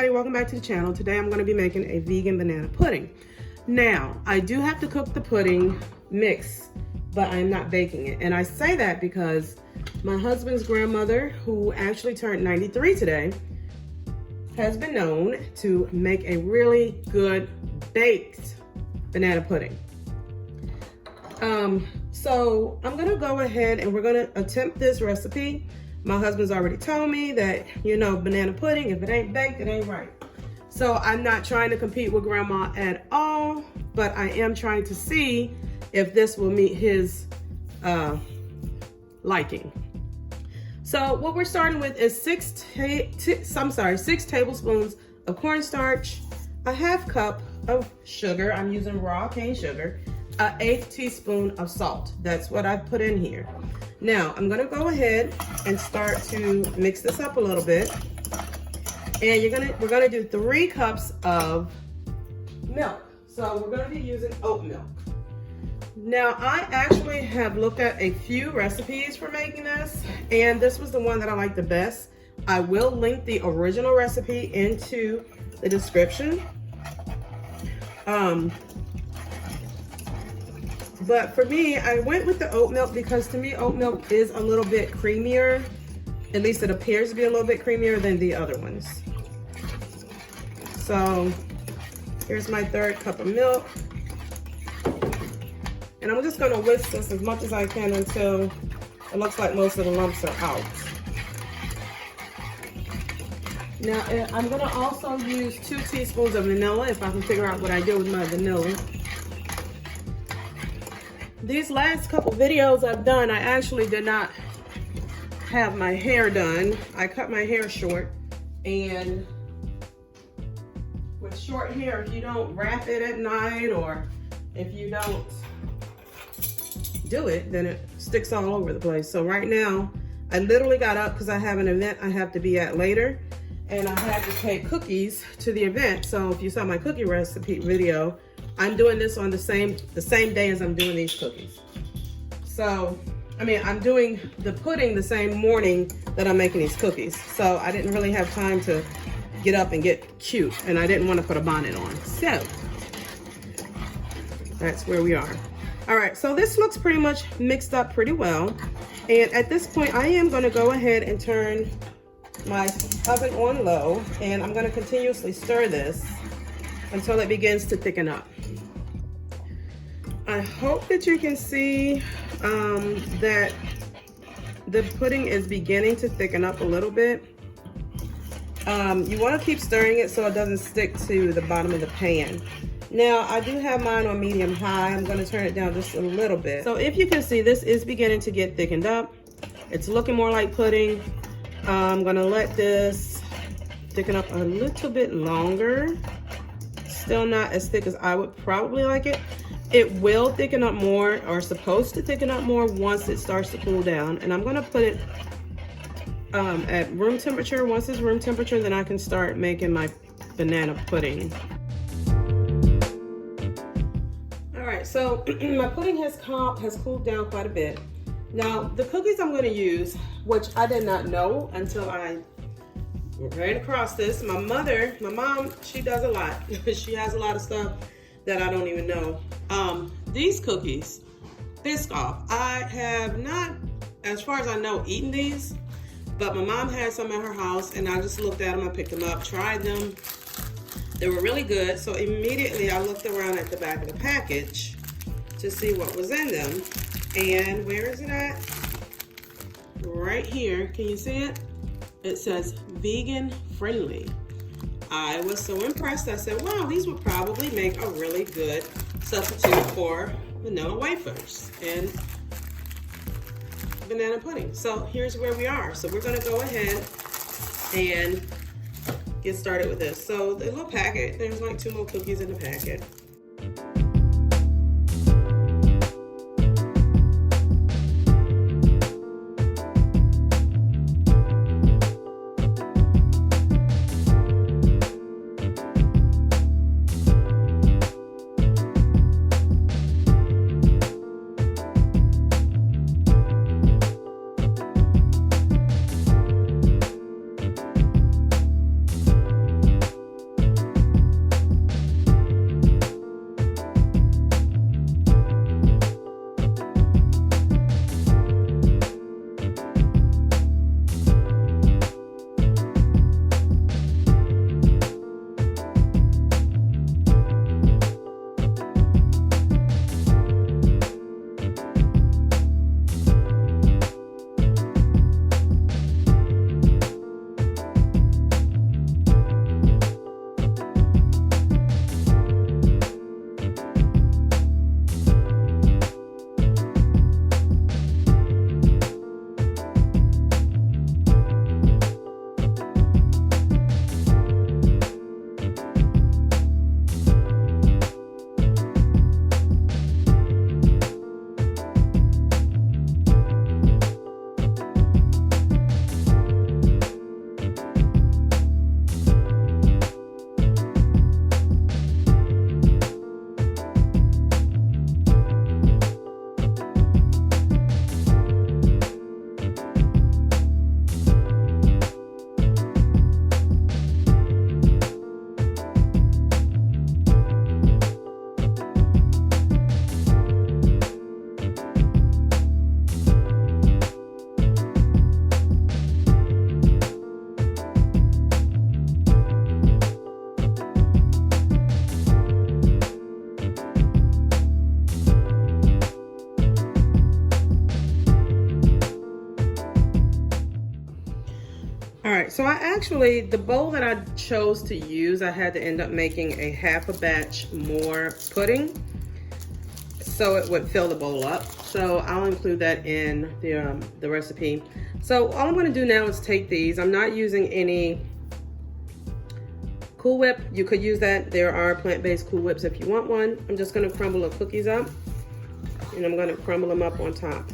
everybody, welcome back to the channel. Today I'm going to be making a vegan banana pudding. Now, I do have to cook the pudding mix, but I'm not baking it. And I say that because my husband's grandmother, who actually turned 93 today, has been known to make a really good baked banana pudding. So I'm gonna go ahead and we're gonna attempt this recipe. My husband's already told me that, you know, banana pudding, if it ain't baked, it ain't right. So I'm not trying to compete with grandma at all, but I am trying to see if this will meet his liking. So what we're starting with is 6 tablespoons of cornstarch, a half cup of sugar. I'm using raw cane sugar, an 1/8 teaspoon of salt. That's what I put in here. Now I'm gonna go ahead and start to mix this up a little bit. And we're gonna do 3 cups of milk. So we're gonna be using oat milk. Now I actually have looked at a few recipes for making this, and this was the one that I like the best. I will link the original recipe into the description. But for me, I went with the oat milk because to me, oat milk is a little bit creamier. At least it appears to be a little bit creamier than the other ones. So here's my 3rd cup of milk. And I'm just gonna whisk this as much as I can until it looks like most of the lumps are out. Now I'm gonna also use 2 teaspoons of vanilla if I can figure out what I do with my vanilla. These last couple videos I've done, I actually did not have my hair done. I cut my hair short, and with short hair, if you don't wrap it at night or if you don't do it, then it sticks all over the place. So right now, I literally got up because I have an event I have to be at later, and I had to take cookies to the event. So if you saw my cookie recipe video, I'm doing this on the same day as I'm doing these cookies. So, I mean, I'm doing the pudding the same morning that I'm making these cookies. So I didn't really have time to get up and get cute, and I didn't want to put a bonnet on. So that's where we are. All right, so this looks pretty much mixed up pretty well. And at this point, I am gonna go ahead and turn my oven on low, and I'm gonna continuously stir this until it begins to thicken up. I hope that you can see that the pudding is beginning to thicken up a little bit. You want to keep stirring it so it doesn't stick to the bottom of the pan. Now I do have mine on medium high. I'm going to turn it down just a little bit. So if you can see, this is beginning to get thickened up. It's looking more like pudding. I'm going to let this thicken up a little bit longer. Still not as thick as I would probably like it. It will thicken up more, or supposed to thicken up more, once it starts to cool down. And I'm gonna put it at room temperature. Once it's room temperature, then I can start making my banana pudding. All right, so my pudding has cooled down quite a bit. Now, the cookies I'm gonna use, which I did not know until I ran across this. My mom, she does a lot. She has a lot of stuff that I don't even know. These cookies, Biscoff, I have not, as far as I know, eaten these, but my mom had some at her house, and I just looked at them, I picked them up, tried them. They were really good, so immediately I looked around at the back of the package to see what was in them. And where is it at? Right here, can you see it? It says vegan friendly. I was so impressed. I said, wow, these would probably make a really good substitute for vanilla wafers and banana pudding. So here's where we are. So we're gonna go ahead and get started with this. So the little packet, there's like 2 little cookies in the packet. All right, so the bowl that I chose to use, I had to end up making a half a batch more pudding so it would fill the bowl up. So I'll include that in the recipe. So all I'm gonna do now is take these. I'm not using any Cool Whip. You could use that. There are plant-based Cool Whips if you want one. I'm just gonna crumble the cookies up and I'm gonna crumble them up on top.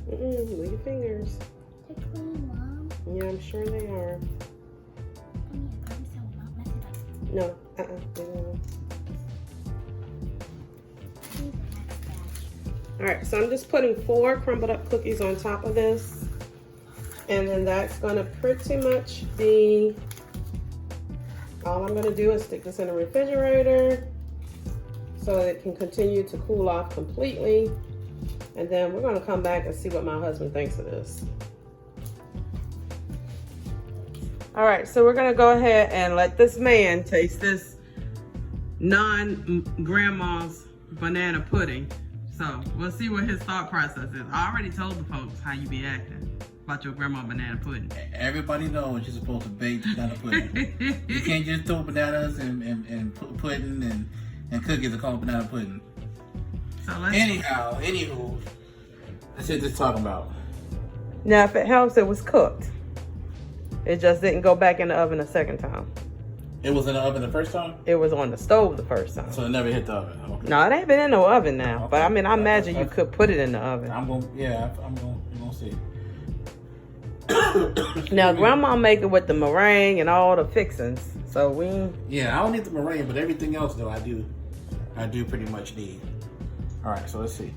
Look at your fingers. They're clean, Mom. Yeah, I'm sure they are. No, they don't. All right, so I'm just putting 4 crumbled up cookies on top of this. And then that's gonna pretty much be all I'm gonna do is stick this in the refrigerator so it can continue to cool off completely. And then we're gonna come back and see what my husband thinks of this. All right, so we're gonna go ahead and let this man taste this non-grandma's banana pudding. So we'll see what his thought process is. I already told the folks how you be acting about your grandma banana pudding. Everybody knows you're supposed to bake banana pudding. You can't just throw bananas and pudding and cookies and call it banana pudding. So anywho, that's what this talking about. Now, if it helps, it was cooked. It just didn't go back in the oven a second time. It was in the oven the first time? It was on the stove the first time. So it never hit the oven? Okay. No, it ain't been in the oven now. Okay. But I mean, I imagine you could put it in the oven. We're gonna see. Now, Grandma make it with the meringue and all the fixings. So Yeah, I don't need the meringue, but everything else though I do pretty much need. All right, so let's see.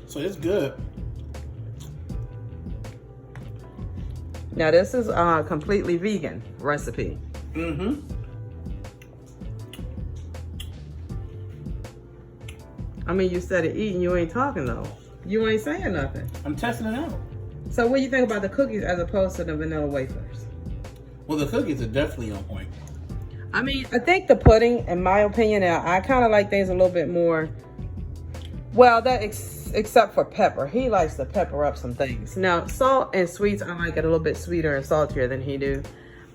So it's good. Now this is a completely vegan recipe. Mm-hmm. I mean, you started eating, you ain't talking though. You ain't saying nothing. I'm testing it out. So what do you think about the cookies as opposed to the vanilla wafers? Well, the cookies are definitely on point. I mean, I think the pudding, in my opinion, now I kind of like things a little bit more. Well, except for pepper. He likes to pepper up some things. Now, salt and sweets, I like it a little bit sweeter and saltier than he do.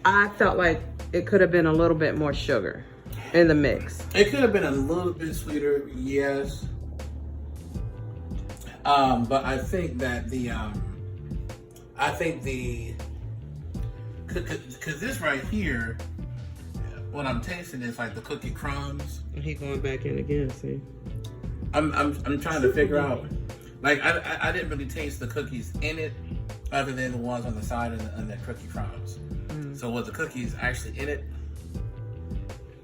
I felt like it could have been a little bit more sugar in the mix. It could have been a little bit sweeter, yes. But I think that because this right here, what I'm tasting is like the cookie crumbs. And he going back in again, see? I'm trying to figure out, like I didn't really taste the cookies in it, other than the ones on the side and the cookie crumbs. So was the cookies actually in it?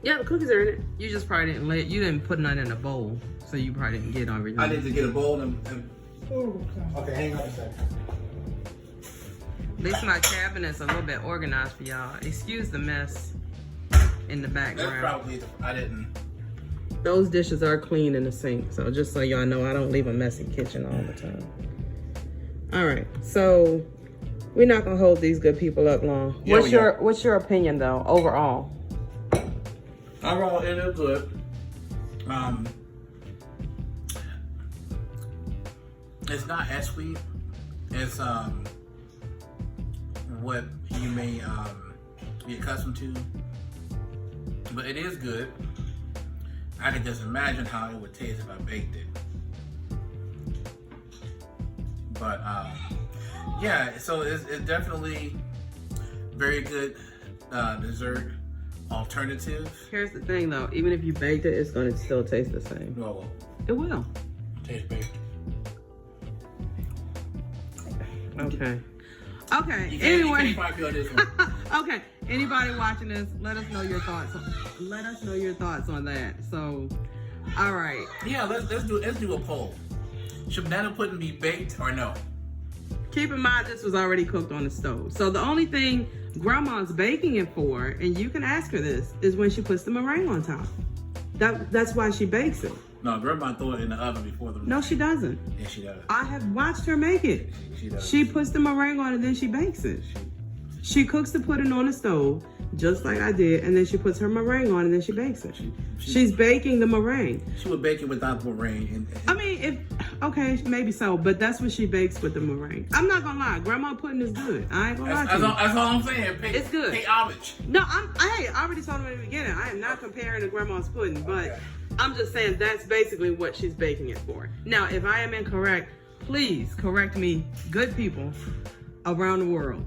Yeah, the cookies are in it. You just probably didn't you didn't put none in a bowl, so you probably didn't get everything. I need to get a bowl and okay, hang on a second. At least my cabinet's a little bit organized for y'all. Excuse the mess in the background. That's probably I didn't. Those dishes are clean in the sink, so just so y'all know, I don't leave a messy kitchen all the time. All right, so we're not gonna hold these good people up long. Yeah, What's your opinion though, overall? Overall, it is good. It's not as sweet as what you may be accustomed to, but it is good. I can just imagine how it would taste if I baked it. But yeah, so it's definitely very good dessert alternative. Here's the thing though, even if you baked it, it's gonna still taste the same. Well, It will. taste baked. Okay. Okay. You Anyway. can't feel this one. Okay. Anybody watching this, let us know your thoughts. Let us know your thoughts on that. So, all right. Yeah, let's do a poll. Should banana pudding be baked or no? Keep in mind this was already cooked on the stove. So the only thing Grandma's baking it for, and you can ask her this, is when she puts the meringue on top. That's why she bakes it. No, Grandma throw it in the oven before the. No, she doesn't. Yeah, she does. I have watched her make it. She does. She puts the meringue on and then she bakes it. She cooks the pudding on the stove, just like I did, and then she puts her meringue on and then she bakes it. She's baking the meringue. She would bake it without the meringue. I mean, okay, maybe so, but that's what she bakes with the meringue. I'm not gonna lie, grandma pudding is good. I ain't gonna lie to you. That's all I'm saying. It's good. Pay homage. No, I already told him in the beginning, I am not comparing to grandma's pudding, but Okay. I'm just saying that's basically what she's baking it for. Now, if I am incorrect, please correct me, good people around the world.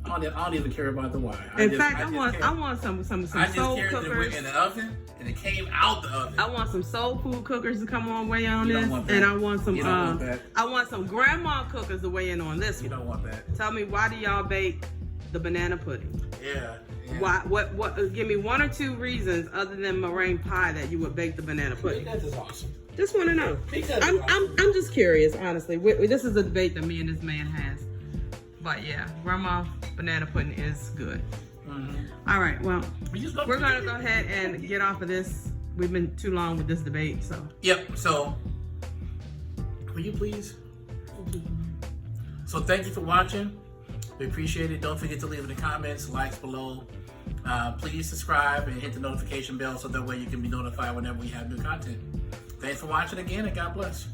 I don't even care about the why. I want some soul cared that it went cookers. in the oven and it came out the oven. I want some soul food cookers to come on weigh in on You don't this, want that. and I want some. You don't want that. I want some grandma cookers to weigh in on this You one. don't want that. Tell me, why do y'all bake the banana pudding? Yeah. Why? What? Give me one or two reasons other than meringue pie that you would bake the banana pudding. Because it's awesome. Just want to know. Because I'm just curious, honestly. This is a debate that me and this man has. But yeah, grandma banana pudding is good. Mm-hmm. All right, well, we're going gonna go ahead and get off of this. We've been too long with this debate, so. Yep. So, will you please? So thank you for watching. We appreciate it. Don't forget to leave in the comments, likes below. Please subscribe and hit the notification bell so that way you can be notified whenever we have new content. Thanks for watching again, and God bless.